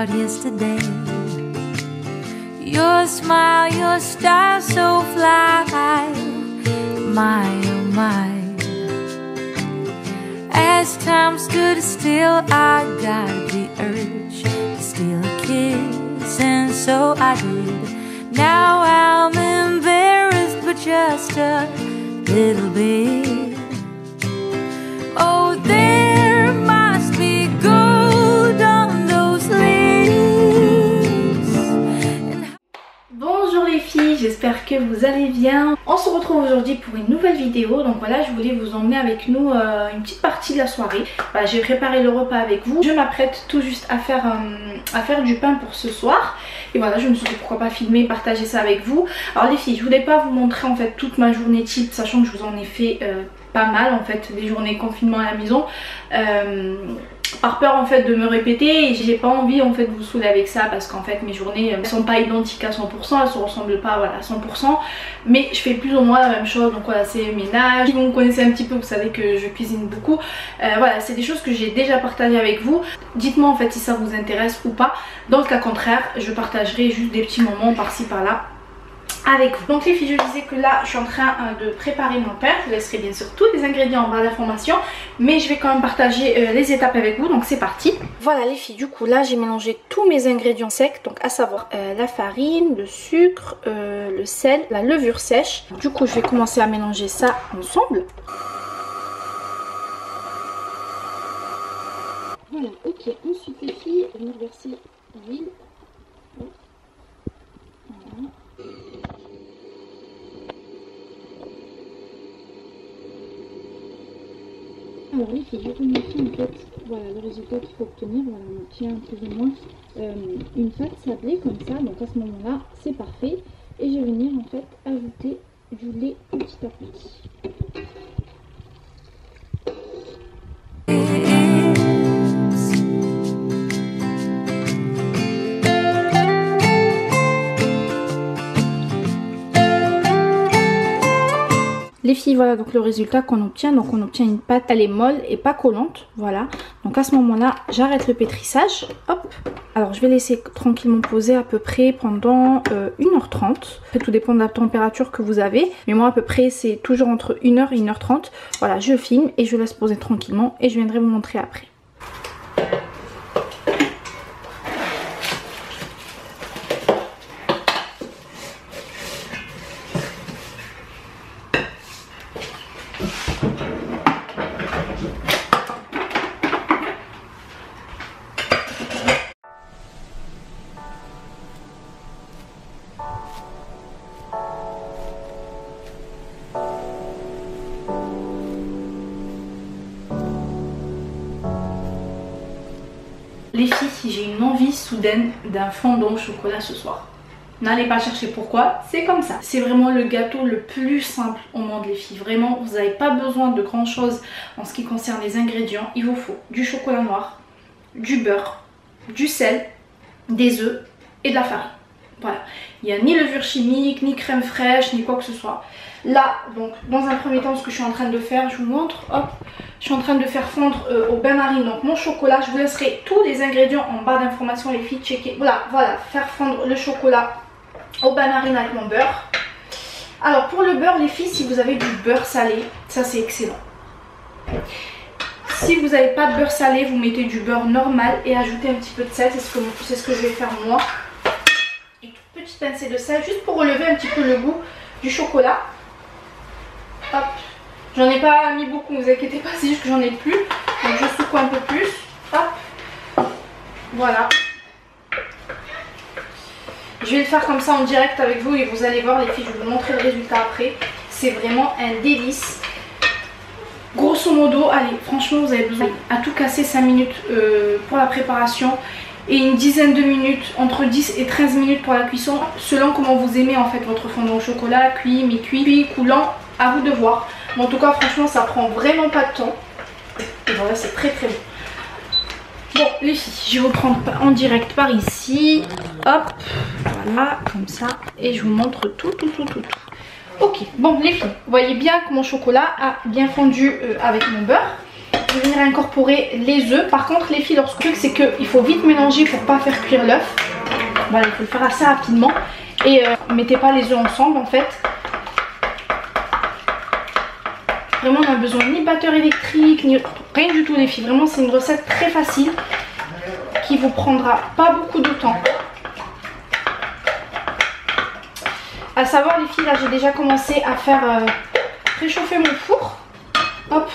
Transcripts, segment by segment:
about yesterday. Your smile, your style so fly. My, oh my. As time stood still, I got the urge to steal a kiss, and so I did. Now I'm embarrassed, but just a little bit. Oh, there must be gold on those lips. Bonjour les filles, j'espère que vous allez bien. On se retrouve aujourd'hui pour une nouvelle vidéo. Donc voilà, je voulais vous emmener avec nous une petite partie de la soirée. Voilà, j'ai préparé le repas avec vous. Je m'apprête tout juste à faire du pain pour ce soir. Et voilà, je me suis dit pourquoi pas filmer, partager ça avec vous. Alors les filles, je voulais pas vous montrer en fait toute ma journée type, sachant que je vous en ai fait pas mal en fait, des journées confinement à la maison. Par peur en fait de me répéter, et j'ai pas envie en fait de vous saouler avec ça, parce qu'en fait mes journées sont pas identiques à 100%, elles se ressemblent pas voilà, à 100%, mais je fais plus ou moins la même chose. Donc voilà, c'est ménage. Si vous me connaissez un petit peu, vous savez que je cuisine beaucoup. Voilà, c'est des choses que j'ai déjà partagées avec vous. Dites-moi en fait si ça vous intéresse ou pas. Dans le cas contraire, je partagerai juste des petits moments par-ci par-là avec vous. Donc les filles, je disais que là je suis en train de préparer mon pain. Je vous laisserai bien sûr tous les ingrédients en barre d'informations, mais je vais quand même partager les étapes avec vous. Donc c'est parti. Voilà les filles, du coup là j'ai mélangé tous mes ingrédients secs, donc à savoir la farine, le sucre, le sel, la levure sèche. Du coup je vais commencer à mélanger ça ensemble. Voilà, ok, ensuite les filles, je vais verser l'huile. Voilà. Alors les filles, je vous montre en fait voilà, le résultat qu'il faut obtenir. Voilà, on obtient plus ou moins une pâte sablée comme ça. Donc à ce moment-là, c'est parfait. Et je vais venir en fait ajouter du lait petit à petit. Les filles, voilà donc le résultat qu'on obtient. Donc on obtient une pâte, elle est molle et pas collante. Voilà, donc à ce moment là j'arrête le pétrissage. Hop, alors je vais laisser tranquillement poser à peu près pendant 1h30. Après, tout dépend de la température que vous avez, mais moi à peu près c'est toujours entre 1h et 1h30. Voilà, je filme et je laisse poser tranquillement et je viendrai vous montrer après. Les filles, si j'ai une envie soudaine d'un fondant au chocolat ce soir, n'allez pas chercher pourquoi, c'est comme ça. C'est vraiment le gâteau le plus simple au monde les filles. Vraiment, vous n'avez pas besoin de grand chose en ce qui concerne les ingrédients. Il vous faut du chocolat noir, du beurre, du sel, des œufs et de la farine. Voilà, il n'y a ni levure chimique, ni crème fraîche, ni quoi que ce soit. Là, donc, dans un premier temps, ce que je suis en train de faire, je vous montre, hop, je suis en train de faire fondre au bain-marie donc mon chocolat. Je vous laisserai tous les ingrédients en barre d'informations les filles, checker. Voilà, voilà, faire fondre le chocolat au bain-marie avec mon beurre. Alors pour le beurre les filles, si vous avez du beurre salé, ça c'est excellent. Si vous n'avez pas de beurre salé, vous mettez du beurre normal et ajoutez un petit peu de sel, c'est ce que je vais faire moi. Une toute petite pincée de sel, juste pour relever un petit peu le goût du chocolat. Hop. J'en ai pas mis beaucoup, ne vous inquiétez pas, c'est juste que j'en ai plus. Donc je secoue un peu plus. Hop. Voilà. Je vais le faire comme ça en direct avec vous et vous allez voir les filles, je vais vous montrer le résultat après. C'est vraiment un délice. Grosso modo, allez, franchement vous avez besoin à tout casser 5 minutes pour la préparation et une dizaine de minutes, entre 10 et 13 minutes pour la cuisson, selon comment vous aimez en fait votre fondant au chocolat, cuit, mi-cuit, coulant, à vous de voir. Mais en tout cas franchement ça prend vraiment pas de temps. Et voilà, c'est très très bon. Bon les filles, je vais vous prendre en direct par ici. Hop, voilà, comme ça. Et je vous montre tout. Ok, bon les filles, vous voyez bien que mon chocolat a bien fondu avec mon beurre. je vais venir incorporer les œufs. Par contre les filles, le truc c'est qu'il faut vite mélanger pour pas faire cuire l'œuf. Voilà, il faut le faire assez rapidement. Et mettez pas les œufs ensemble en fait. Vraiment on n'a besoin ni de batteur électrique, ni rien du tout les filles. Vraiment c'est une recette très facile qui vous prendra pas beaucoup de temps. À savoir les filles, là j'ai déjà commencé à faire réchauffer mon four. Hop.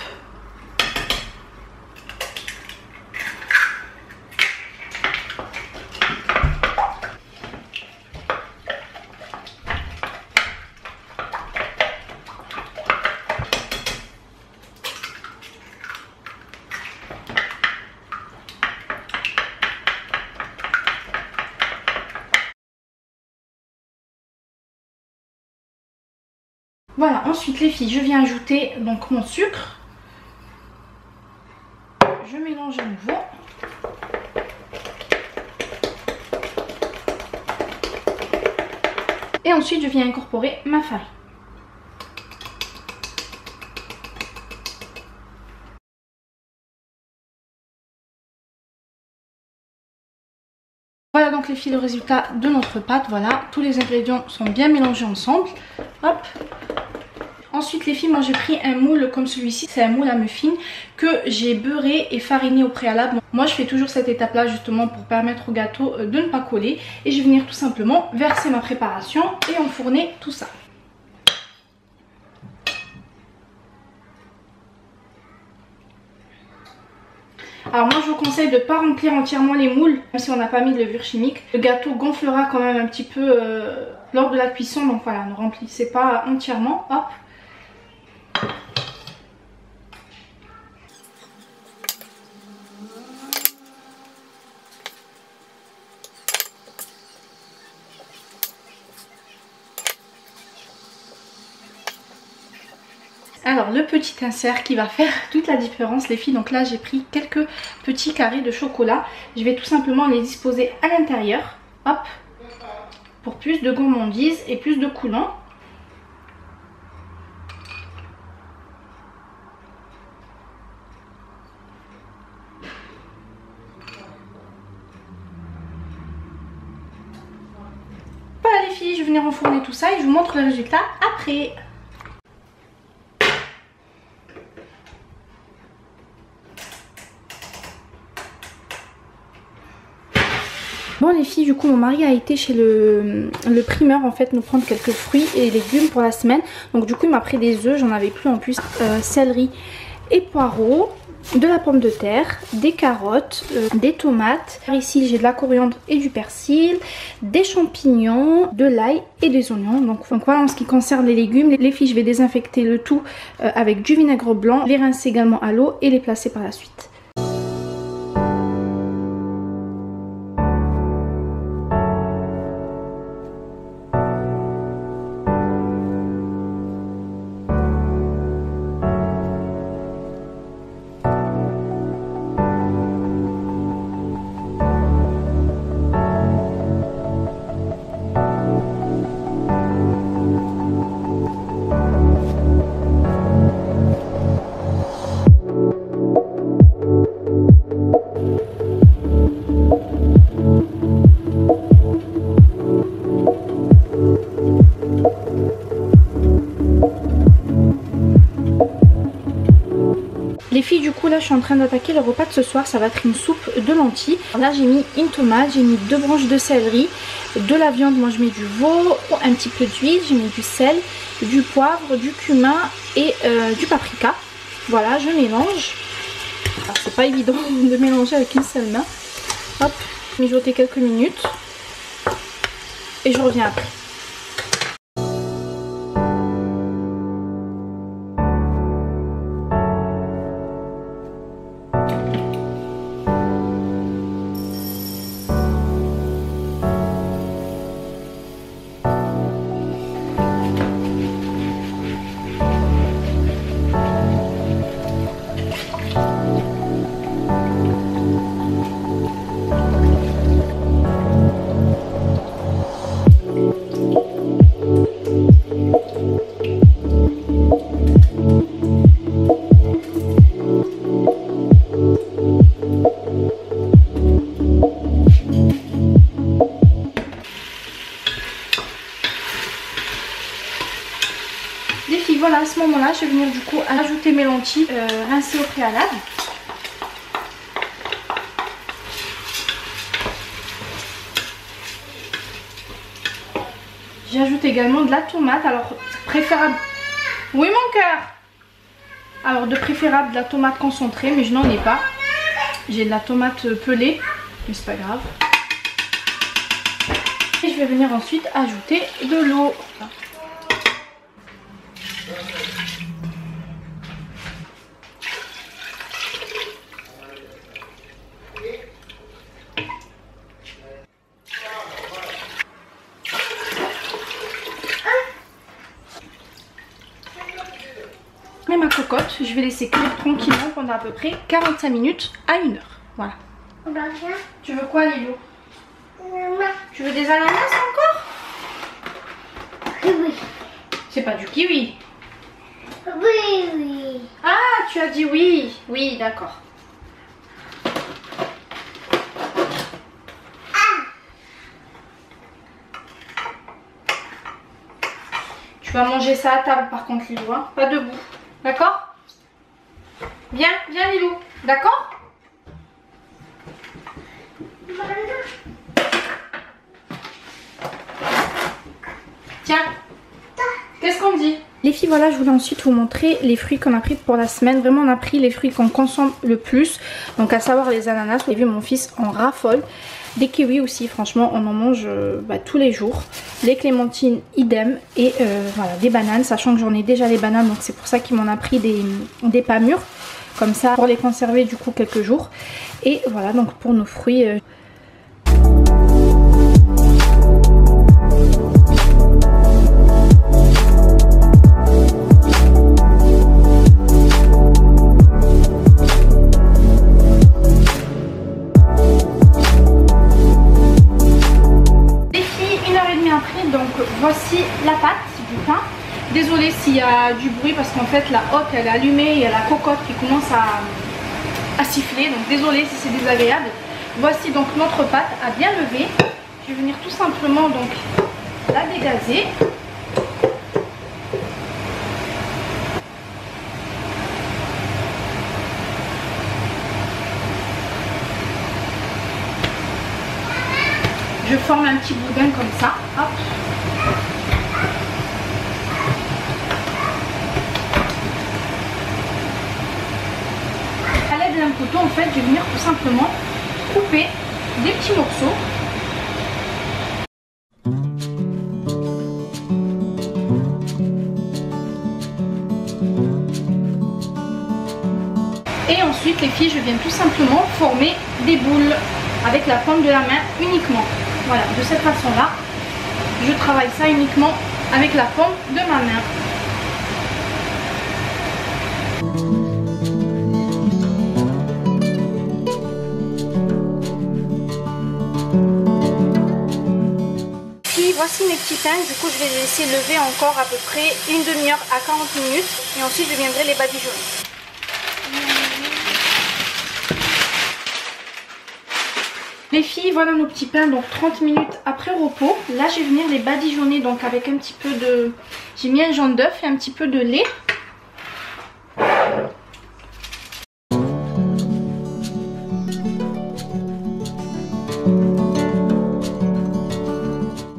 Voilà, ensuite les filles, je viens ajouter donc mon sucre. Je mélange à nouveau. Et ensuite, je viens incorporer ma farine. Voilà donc les filles le résultat de notre pâte. Voilà, tous les ingrédients sont bien mélangés ensemble. Hop. Ensuite les filles, moi j'ai pris un moule comme celui-ci, c'est un moule à muffins que j'ai beurré et fariné au préalable. Moi je fais toujours cette étape là justement pour permettre au gâteau de ne pas coller. Et je vais venir tout simplement verser ma préparation et enfourner tout ça. Alors moi je vous conseille de ne pas remplir entièrement les moules, même si on n'a pas mis de levure chimique. Le gâteau gonflera quand même un petit peu lors de la cuisson, donc voilà, ne remplissez pas entièrement. Hop. Alors le petit insert qui va faire toute la différence les filles, donc là j'ai pris quelques petits carrés de chocolat. Je vais tout simplement les disposer à l'intérieur, hop, pour plus de gourmandise et plus de coulant. Voilà les filles, je vais venir enfourner tout ça et je vous montre le résultat après. Bon les filles, du coup mon mari a été chez le primeur en fait nous prendre quelques fruits et légumes pour la semaine. Donc du coup il m'a pris des œufs, j'en avais plus en plus, céleri et poireaux, de la pomme de terre, des carottes, des tomates. Ici j'ai de la coriandre et du persil, des champignons, de l'ail et des oignons. Donc voilà en ce qui concerne les légumes. Les filles, je vais désinfecter le tout avec du vinaigre blanc, les rincer également à l'eau et les placer par la suite. Les filles, du coup là je suis en train d'attaquer le repas de ce soir. Ça va être une soupe de lentilles. Là j'ai mis une tomate, j'ai mis 2 branches de céleri, de la viande, moi je mets du veau, un petit peu d'huile, j'ai mis du sel, du poivre, du cumin et du paprika. Voilà, je mélange. C'est pas évident de mélanger avec une seule main. Hop, mijoter quelques minutes et je reviens après. venir du coup ajouter mes lentilles rincées au préalable. J'ajoute également de la tomate, alors préférable... Oui mon cœur. Alors de préférable de la tomate concentrée, mais je n'en ai pas. J'ai de la tomate pelée, mais c'est pas grave. Et je vais venir ensuite ajouter de l'eau. Et ma cocotte, je vais laisser cuire tranquillement pendant à peu près 45 minutes à 1 heure. Voilà. Tu veux quoi, Lilo? Tu veux des ananas encore? Oui. C'est pas du kiwi. Oui, oui. Ah, tu as dit oui. Oui, d'accord. Tu vas manger ça à table par contre, Lilou, hein? Pas debout. D'accord? Viens, viens Lilou. D'accord? Tiens. Qu'est-ce qu'on dit? Les filles, voilà, je voulais ensuite vous montrer les fruits qu'on a pris pour la semaine. Vraiment, on a pris les fruits qu'on consomme le plus. Donc, à savoir les ananas. Vous avez vu, mon fils en raffole. Des kiwis aussi, franchement, on en mange tous les jours. Les clémentines, idem. Et voilà, des bananes, sachant que j'en ai déjà les bananes. Donc, c'est pour ça qu'il m'en a pris des pas mûrs. Comme ça, pour les conserver du coup quelques jours. Et voilà, donc pour nos fruits... Voici la pâte du pain. Désolée s'il y a du bruit parce qu'en fait la hotte elle est allumée, il y a la cocotte qui commence à siffler, donc désolée si c'est désagréable. Voici donc notre pâte à bien lever. Je vais venir tout simplement donc la dégazer. Je forme un petit boudin comme ça. Hop. À l'aide d'un couteau, en fait, je vais venir tout simplement couper des petits morceaux. Et ensuite, les filles, je viens tout simplement former des boules avec la paume de la main uniquement. Voilà, de cette façon-là, je travaille ça uniquement avec la paume de ma main. Puis voici mes petits pains, du coup je vais les laisser lever encore à peu près une demi-heure à 40 minutes et ensuite je viendrai les badigeonner. Les filles, voilà nos petits pains, donc 30 minutes après repos. Là, je vais venir les badigeonner donc avec un petit peu de... J'ai mis un jaune d'œuf et un petit peu de lait.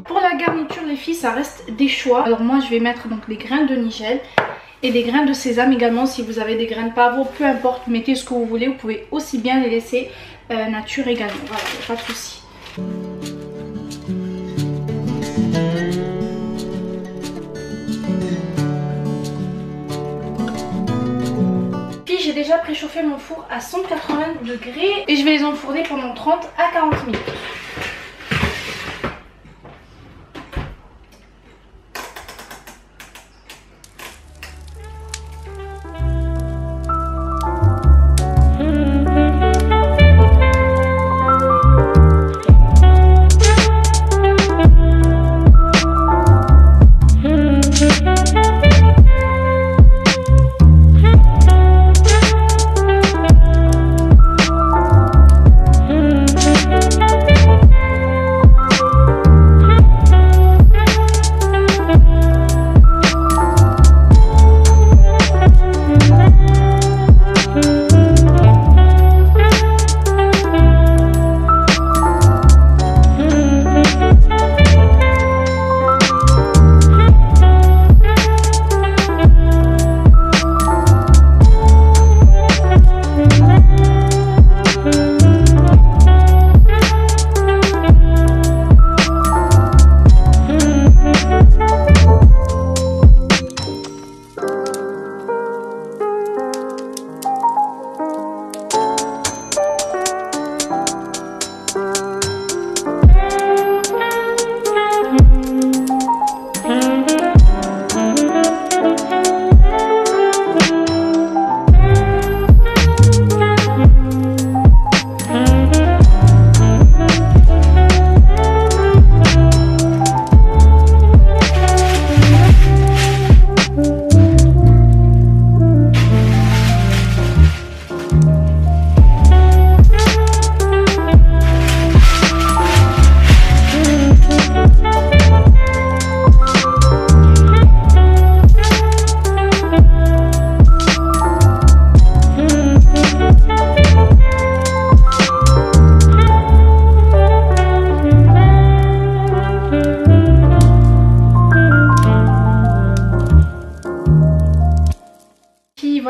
Pour la garniture, les filles, ça reste des choix. Alors moi, je vais mettre donc des grains de nigel et des grains de sésame également. Si vous avez des grains de pavot, peu importe, mettez ce que vous voulez. Vous pouvez aussi bien les laisser nature également, voilà, il n'y a pas de souci. Puis j'ai déjà préchauffé mon four à 180 degrés et je vais les enfourner pendant 30 à 40 minutes.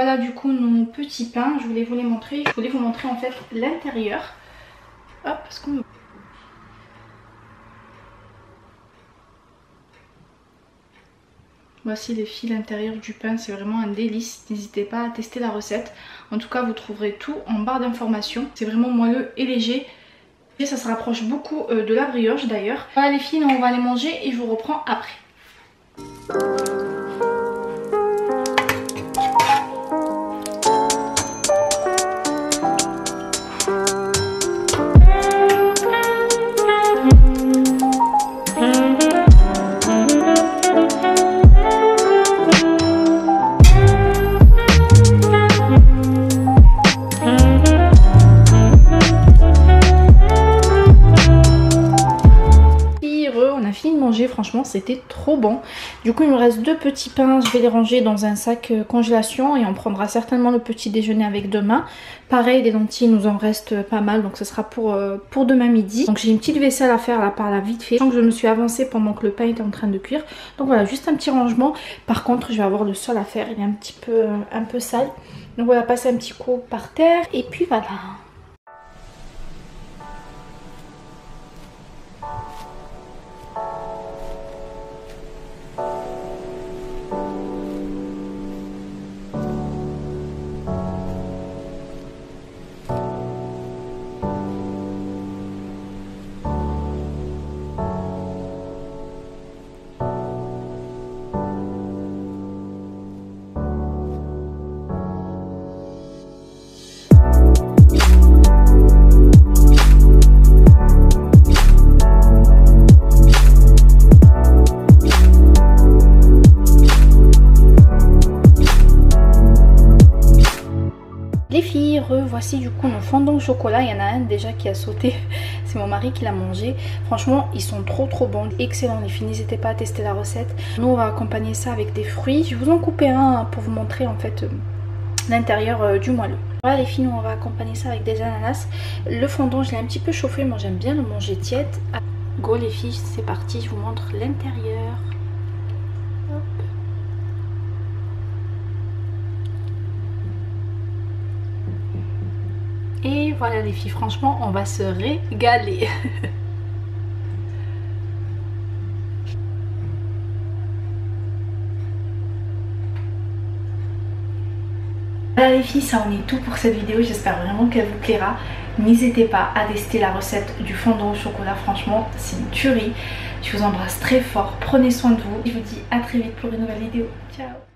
voilà du coup nos petits pains. Je voulais vous les montrer. Je voulais vous montrer en fait l'intérieur. Hop, parce qu'on... Voici les filles, l'intérieur du pain, c'est vraiment un délice. N'hésitez pas à tester la recette. En tout cas, vous trouverez tout en barre d'informations. C'est vraiment moelleux et léger. Et ça se rapproche beaucoup de la brioche d'ailleurs. Voilà les filles, on va les manger et je vous reprends après. Franchement c'était trop bon. Du coup il me reste 2 petits pains, je vais les ranger dans un sac congélation et on prendra certainement le petit déjeuner avec demain. Pareil, des lentilles il nous en reste pas mal, donc ce sera pour demain midi. Donc j'ai une petite vaisselle à faire là par là vite fait. Je sens que je me suis avancée pendant que le pain était en train de cuire. Donc voilà, juste un petit rangement. Par contre je vais avoir le sol à faire, il est un peu sale. Donc voilà, passer un petit coup par terre et puis voilà. Voici du coup nos fondants au chocolat. Il y en a un déjà qui a sauté, c'est mon mari qui l'a mangé. Franchement ils sont trop bons, excellents les filles, n'hésitez pas à tester la recette. Nous on va accompagner ça avec des fruits. Je vous en couper un pour vous montrer en fait l'intérieur du moelleux. Voilà les filles, nous on va accompagner ça avec des ananas. Le fondant je l'ai un petit peu chauffé, moi j'aime bien le manger tiède. Go les filles, c'est parti, je vous montre l'intérieur. Et voilà les filles, franchement on va se régaler. Voilà les filles, ça en est tout pour cette vidéo, j'espère vraiment qu'elle vous plaira. N'hésitez pas à tester la recette du fondant au chocolat, franchement c'est une tuerie. Je vous embrasse très fort, prenez soin de vous. Je vous dis à très vite pour une nouvelle vidéo. Ciao.